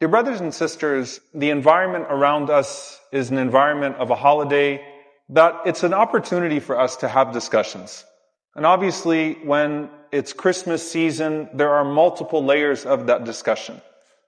Dear brothers and sisters, the environment around us is an environment of a holiday that it's an opportunity for us to have discussions. And obviously, when it's Christmas season, there are multiple layers of that discussion.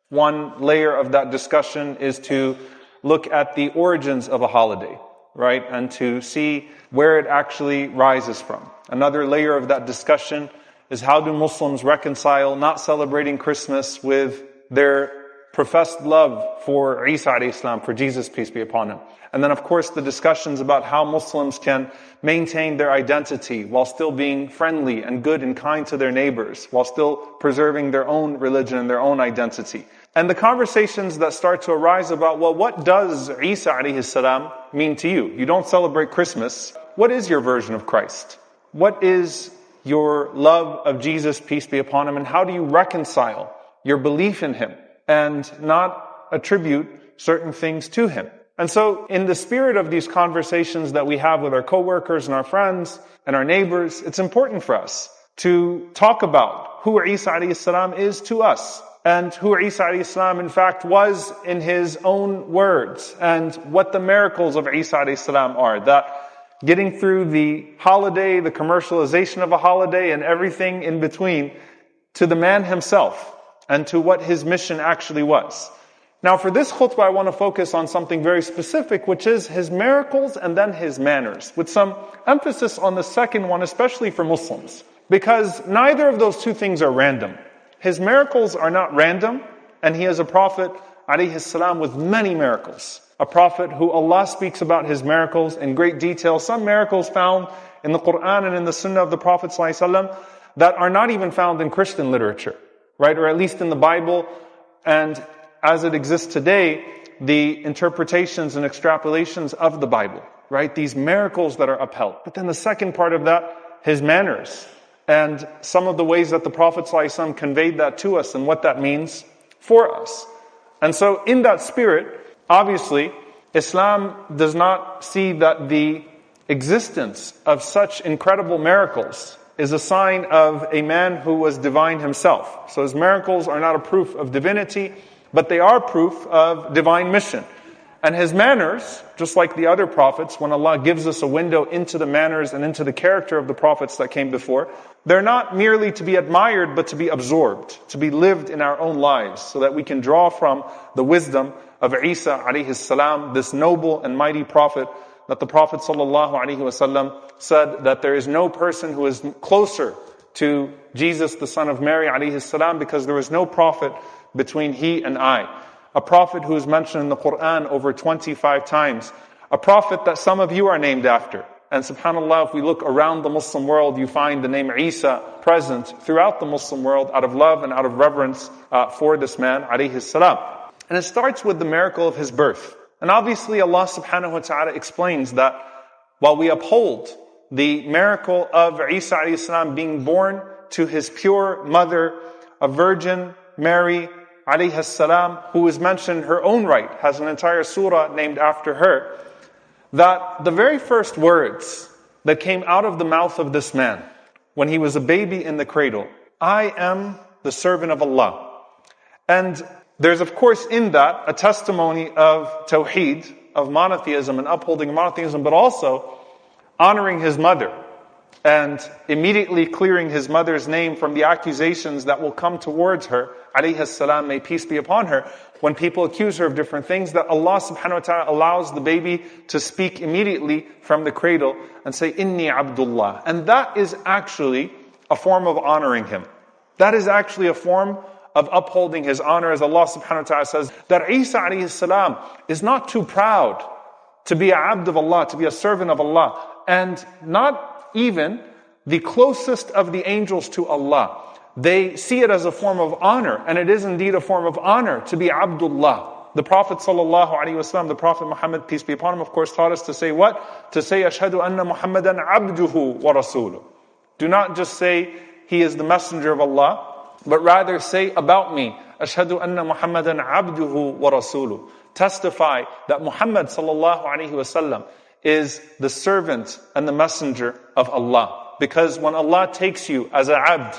One layer of that discussion is to look at the origins of a holiday, right? And to see where it actually rises from. Another layer of that discussion is how do Muslims reconcile not celebrating Christmas with their professed love for Isa alayhi salam, for Jesus, peace be upon him. And then of course the discussions about how Muslims can maintain their identity while still being friendly and good and kind to their neighbors, while still preserving their own religion and their own identity. And the conversations that start to arise about, well, what does Isa alayhi salam mean to you? You don't celebrate Christmas. What is your version of Christ? What is your love of Jesus, peace be upon him? And how do you reconcile your belief in him and not attribute certain things to him? And so in the spirit of these conversations that we have with our coworkers and our friends and our neighbors, it's important for us to talk about who Isa alayhi salam is to us, and who Isa alayhi salam in fact was in his own words, and what the miracles of Isa alayhi salam are. That getting through the holiday, the commercialization of a holiday, and everything in between, to the man himself, and to what his mission actually was. Now for this khutbah, I want to focus on something very specific, which is his miracles and then his manners, with some emphasis on the second one, especially for Muslims. Because neither of those two things are random. His miracles are not random, and he is a prophet, alayhi salam, with many miracles. A prophet who Allah speaks about his miracles in great detail. Some miracles found in the Quran and in the Sunnah of the Prophet ﷺ that are not even found in Christian literature, right? Or at least in the Bible, and as it exists today, the interpretations and extrapolations of the Bible, right? These miracles that are upheld. But then the second part of that, his manners, and some of the ways that the Prophet ﷺ conveyed that to us and what that means for us. And so in that spirit, obviously, Islam does not see that the existence of such incredible miracles is a sign of a man who was divine himself. So his miracles are not a proof of divinity, but they are proof of divine mission. And his manners, just like the other prophets, when Allah gives us a window into the manners and into the character of the prophets that came before, they're not merely to be admired, but to be absorbed, to be lived in our own lives, so that we can draw from the wisdom of Isa alayhi salam, this noble and mighty prophet, that the Prophet sallallahu alaihi wasallam said that there is no person who is closer to Jesus, the son of Mary alayhi salam, because there is no prophet between he and I. A prophet who is mentioned in the Quran over 25 times. A prophet that some of you are named after. And subhanAllah, if we look around the Muslim world, you find the name Isa present throughout the Muslim world out of love and out of reverence for this man, alayhi salam. And it starts with the miracle of his birth. And obviously Allah subhanahu wa ta'ala explains that while we uphold the miracle of Isa alayhi salam being born to his pure mother, a virgin, Mary alayhi salam, who is mentioned in her own right, has an entire surah named after her, that the very first words that came out of the mouth of this man when he was a baby in the cradle, I am the servant of Allah. And there's of course in that a testimony of tawheed, of monotheism and upholding monotheism, but also honoring his mother and immediately clearing his mother's name from the accusations that will come towards her, alayhi salam, may peace be upon her, when people accuse her of different things, that Allah subhanahu wa ta'ala allows the baby to speak immediately from the cradle and say, Inni Abdullah. And that is actually a form of honoring him. That is actually a form of upholding his honor, as Allah subhanahu wa ta'ala says, that Isa alayhi salam is not too proud to be a abd of Allah, to be a servant of Allah, and not even the closest of the angels to Allah. They see it as a form of honor, and it is indeed a form of honor to be Abdullah. The Prophet sallallahu alaihi wasallam, the Prophet Muhammad, peace be upon him, of course taught us to say what? To say, Ashhadu anna Muhammadan abduhu wa rasuluh. Do not just say, he is the messenger of Allah, but rather say about me, Ashhadu anna Muhammadan abduhu wa rasuluh. Testify that Muhammad sallallahu alaihi wasallam is the servant and the messenger of Allah. Because when Allah takes you as a abd,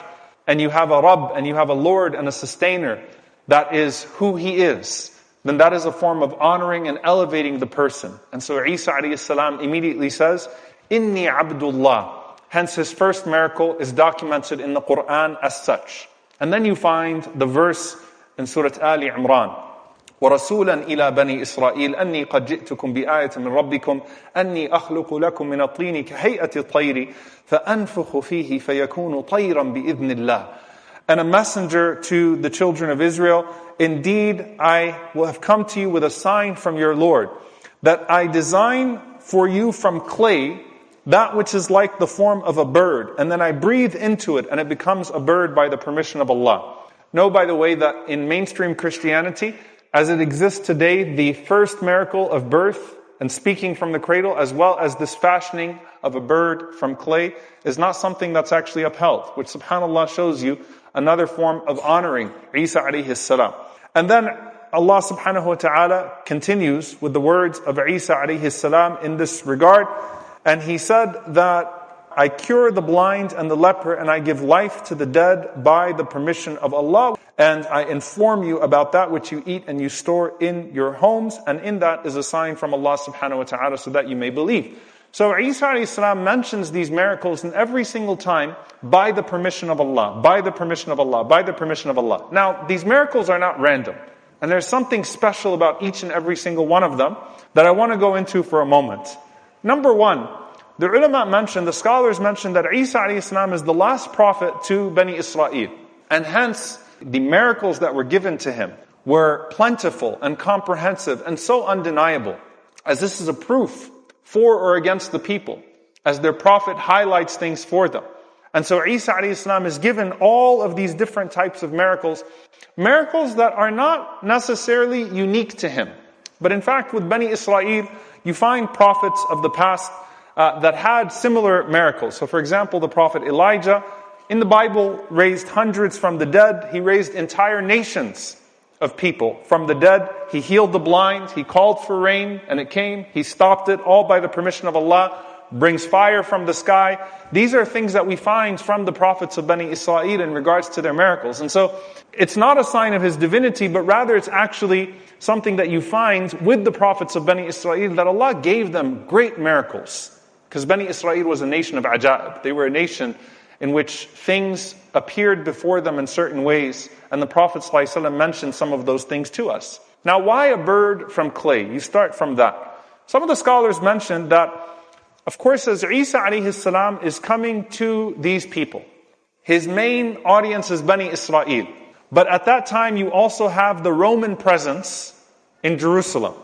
and you have a Rabb, and you have a Lord and a sustainer, that is who he is, then that is a form of honoring and elevating the person. And so Isa alayhi salam immediately says, Inni Abdullah. Hence his first miracle is documented in the Quran as such. And then you find the verse in Surah Ali Imran. وَرَسُولًا إِلَى بَنِي إِسْرَائِيلَ أَنِّي قَدْ جِئْتُكُمْ بِآيَةٍ مِّن رَبِّكُمْ أَنِّي أَخْلُقُ لَكُم مِّنَ الطِّينِ كَهَيْئَةِ الطَّيْرِ فَأَنفُخُ فِيهِ فَيَكُونُ طَيْرًا بِإِذْنِ اللَّهِ. And a messenger to the children of Israel, indeed I will have come to you with a sign from your Lord, that I design for you from clay that which is like the form of a bird, and then I breathe into it and it becomes a bird by the permission of Allah. Know, by the way, that in mainstream Christianity, as it exists today, the first miracle of birth and speaking from the cradle, as well as this fashioning of a bird from clay, is not something that's actually upheld, which subhanAllah shows you another form of honoring Isa alayhi salam. And then Allah subhanahu wa ta'ala continues with the words of Isa alayhi salam in this regard. And he said that I cure the blind and the leper and I give life to the dead by the permission of Allah. And I inform you about that which you eat and you store in your homes. And in that is a sign from Allah subhanahu wa ta'ala so that you may believe. So Isa alayhi salam mentions these miracles in every single time by the permission of Allah, by the permission of Allah, by the permission of Allah. Now, these miracles are not random. And there's something special about each and every single one of them that I want to go into for a moment. Number one, the ulama mentioned, the scholars mentioned that Isa alayhi salam is the last prophet to Bani Israel. And hence, the miracles that were given to him were plentiful and comprehensive and so undeniable, as this is a proof for or against the people, as their prophet highlights things for them. And so Isa alayhi salam is given all of these different types of miracles that are not necessarily unique to him. But in fact, with Bani Israel, you find prophets of the past that had similar miracles. So for example, the prophet Elijah, in the Bible, raised hundreds from the dead. He raised entire nations of people from the dead. He healed the blind. He called for rain and it came. He stopped it, all by the permission of Allah. Brings fire from the sky. These are things that we find from the prophets of Bani Israel in regards to their miracles. And so it's not a sign of his divinity, but rather it's actually something that you find with the prophets of Bani Israel, that Allah gave them great miracles. Because Bani Israel was a nation of ajaib. They were a nation in which things appeared before them in certain ways. And the Prophet ﷺ mentioned some of those things to us. Now, why a bird from clay? You start from that. Some of the scholars mentioned that, of course, as Isa alayhi salam is coming to these people, his main audience is Bani Israel. But at that time, you also have the Roman presence in Jerusalem.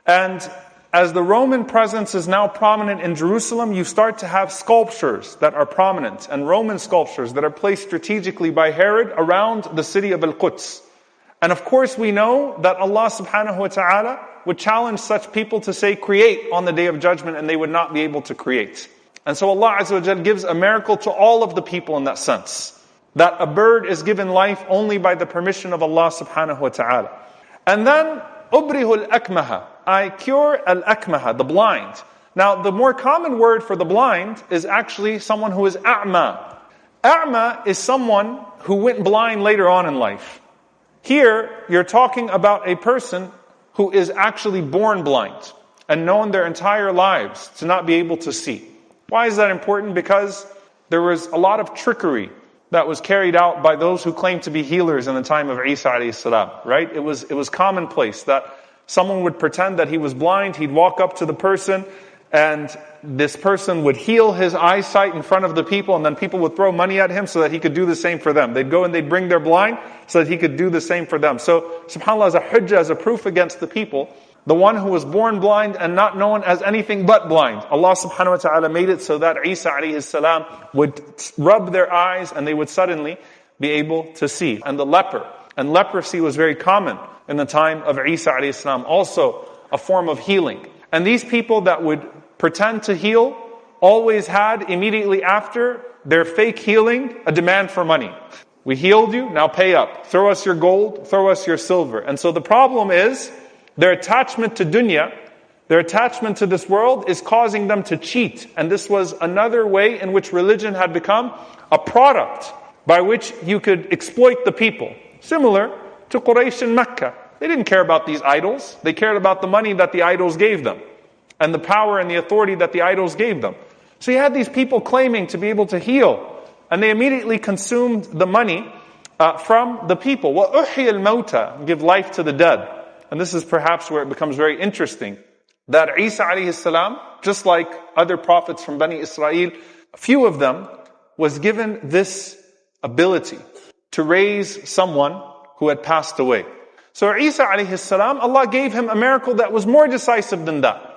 And as the Roman presence is now prominent in Jerusalem, you start to have sculptures that are prominent, and Roman sculptures that are placed strategically by Herod around the city of Al-Quds. And of course we know that Allah subhanahu wa ta'ala would challenge such people to say, create on the day of judgment, and they would not be able to create. And so Allah Azza wa Jal gives a miracle to all of the people in that sense. That a bird is given life only by the permission of Allah subhanahu wa ta'ala. And then, ubrihul akmaha. I cure al-akmaha, the blind. Now, the more common word for the blind is actually someone who is a'ma. A'ma is someone who went blind later on in life. Here, you're talking about a person who is actually born blind and known their entire lives to not be able to see. Why is that important? Because there was a lot of trickery that was carried out by those who claimed to be healers in the time of Isa alayhi salam, right? It was commonplace that someone would pretend that he was blind, he'd walk up to the person, and this person would heal his eyesight in front of the people, and then people would throw money at him so that he could do the same for them. They'd go and they'd bring their blind so that he could do the same for them. So, subhanAllah, as a hujjah, as a proof against the people, the one who was born blind and not known as anything but blind, Allah subhanahu wa ta'ala made it so that Isa alayhi salam would rub their eyes and they would suddenly be able to see. And the leper, and leprosy was very common in the time of Isa alayhi salam, also a form of healing. And these people that would pretend to heal always had immediately after their fake healing a demand for money. We healed you, now pay up. Throw us your gold, throw us your silver. And so the problem is their attachment to dunya, their attachment to this world is causing them to cheat. And this was another way in which religion had become a product by which you could exploit the people. Similar to Quraysh in Mecca. They didn't care about these idols. They cared about the money that the idols gave them and the power and the authority that the idols gave them. So you had these people claiming to be able to heal, and they immediately consumed the money from the people. وَأُحْيِ الْمَوْتَى, give life to the dead. And this is perhaps where it becomes very interesting that Isa alayhi salam, just like other prophets from Bani Israel, a few of them was given this ability to raise someone who had passed away. So Isa alayhi salam, Allah gave him a miracle that was more decisive than that.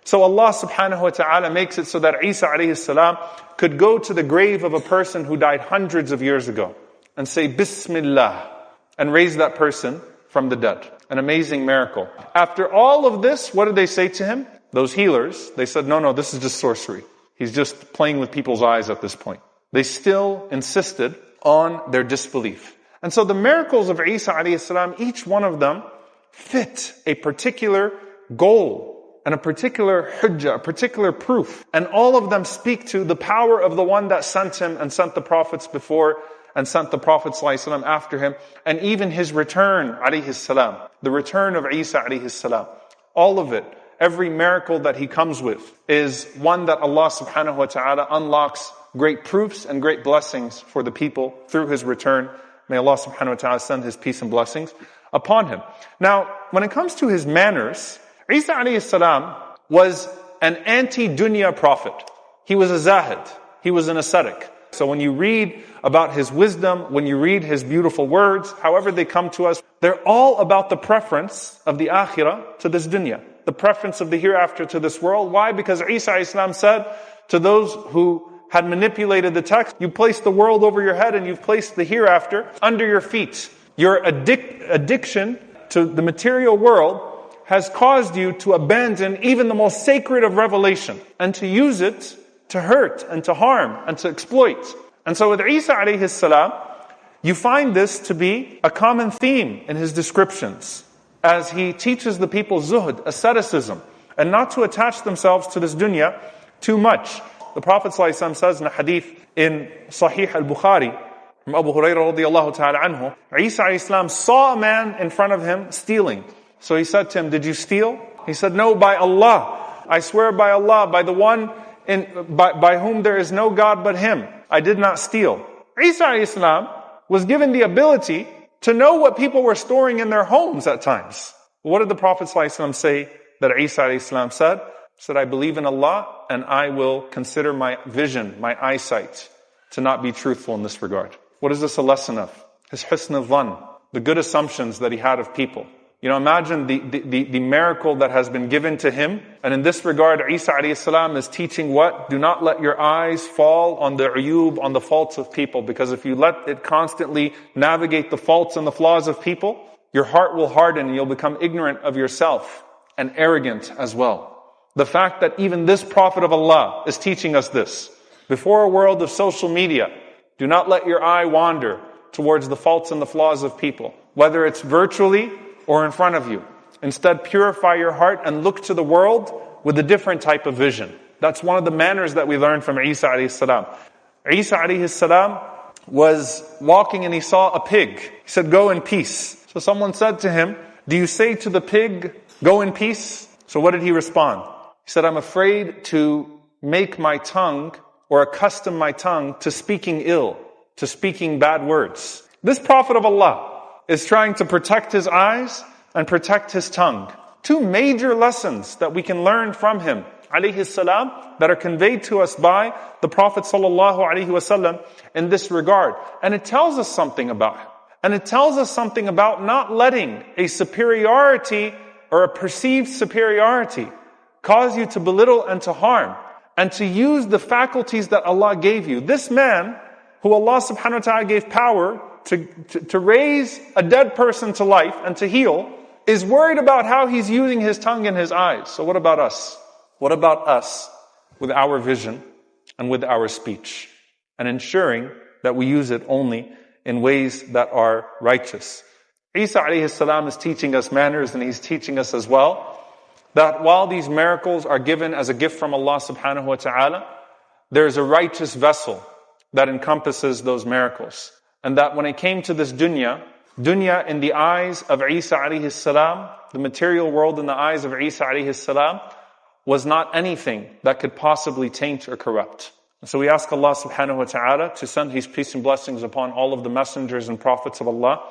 So Allah subhanahu wa ta'ala makes it so that Isa alayhi salam could go to the grave of a person who died hundreds of years ago and say Bismillah and raise that person from the dead. An amazing miracle. After all of this, what did they say to him? Those healers, they said, no, this is just sorcery. He's just playing with people's eyes at this point. They still insisted on their disbelief. And so the miracles of Isa alayhi salam, each one of them fit a particular goal and a particular hujjah, a particular proof. And all of them speak to the power of the one that sent him and sent the prophets before and sent the Prophet ﷺ after him, and even his return, alayhi salam, the return of Isa alayhi salam. All of it, every miracle that he comes with is one that Allah subhanahu wa ta'ala unlocks great proofs and great blessings for the people through his return. May Allah subhanahu wa ta'ala send his peace and blessings upon him. Now, when it comes to his manners, Isa alayhi salam was an anti-dunya prophet. He was a zahid. He was an ascetic. So when you read about his wisdom, when you read his beautiful words, however they come to us, they're all about the preference of the akhirah to this dunya. The preference of the hereafter to this world. Why? Because Isa Islam said to those who had manipulated the text, you placed the world over your head and you've placed the hereafter under your feet. Your addiction to the material world has caused you to abandon even the most sacred of revelation and to use it to hurt and to harm and to exploit. And so with Isa alayhi salam, you find this to be a common theme in his descriptions as he teaches the people zuhd, asceticism, and not to attach themselves to this dunya too much. The Prophet ﷺ says in a hadith in Sahih al-Bukhari from Abu Hurairah radiyallahu ta'ala anhu, Isa alayhi salam saw a man in front of him stealing. So he said to him, did you steal? He said, no, by Allah. I swear by Allah, by the one by whom there is no God but him. I did not steal. Isa alayhi salam was given the ability to know what people were storing in their homes at times. What did the Prophet ﷺ say that Isa alayhi salam said? He said, I believe in Allah and I will consider my vision, my eyesight, to not be truthful in this regard. What is this a lesson of? His husn al-dhann, the good assumptions that he had of people. You know, imagine the miracle that has been given to him. And in this regard, Isa alayhi salam is teaching what? Do not let your eyes fall on the uyub, on the faults of people. Because if you let it constantly navigate the faults and the flaws of people, your heart will harden and you'll become ignorant of yourself and arrogant as well. The fact that even this Prophet of Allah is teaching us this. Before a world of social media, do not let your eye wander towards the faults and the flaws of people. Whether it's virtually or in front of you. Instead, purify your heart and look to the world with a different type of vision. That's one of the manners that we learned from Isa alayhi salam. Isa alayhi salam was walking and he saw a pig. He said, go in peace. So someone said to him, do you say to the pig, go in peace? So what did he respond? He said, I'm afraid to make my tongue or accustom my tongue to speaking ill, to speaking bad words. This Prophet of Allah is trying to protect his eyes and protect his tongue. Two major lessons that we can learn from him, alayhi salam, that are conveyed to us by the Prophet sallallahu alaihi wasallam in this regard. And it tells us something about him. And it tells us something about not letting a superiority or a perceived superiority cause you to belittle and to harm and to use the faculties that Allah gave you. This man, who Allah subhanahu wa ta'ala gave power to raise a dead person to life and to heal, is worried about how he's using his tongue and his eyes. So what about us? What about us with our vision and with our speech? And ensuring that we use it only in ways that are righteous. Isa alayhi salam is teaching us manners, and he's teaching us as well that while these miracles are given as a gift from Allah subhanahu wa ta'ala, there is a righteous vessel that encompasses those miracles. And that when it came to this dunya, Dunya in the eyes of Isa alayhi salam, the material world in the eyes of Isa alayhi salam, was not anything that could possibly taint or corrupt. So we ask Allah subhanahu wa ta'ala to send His peace and blessings upon all of the messengers and prophets of Allah.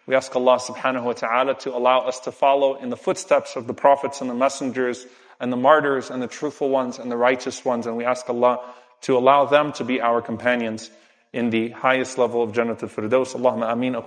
We ask Allah subhanahu wa ta'ala to allow us to follow in the footsteps of the prophets and the messengers and the martyrs and the truthful ones and the righteous ones. And we ask Allah to allow them to be our companions in the highest level of Jannat al-Firdaus. Allahumma ameen.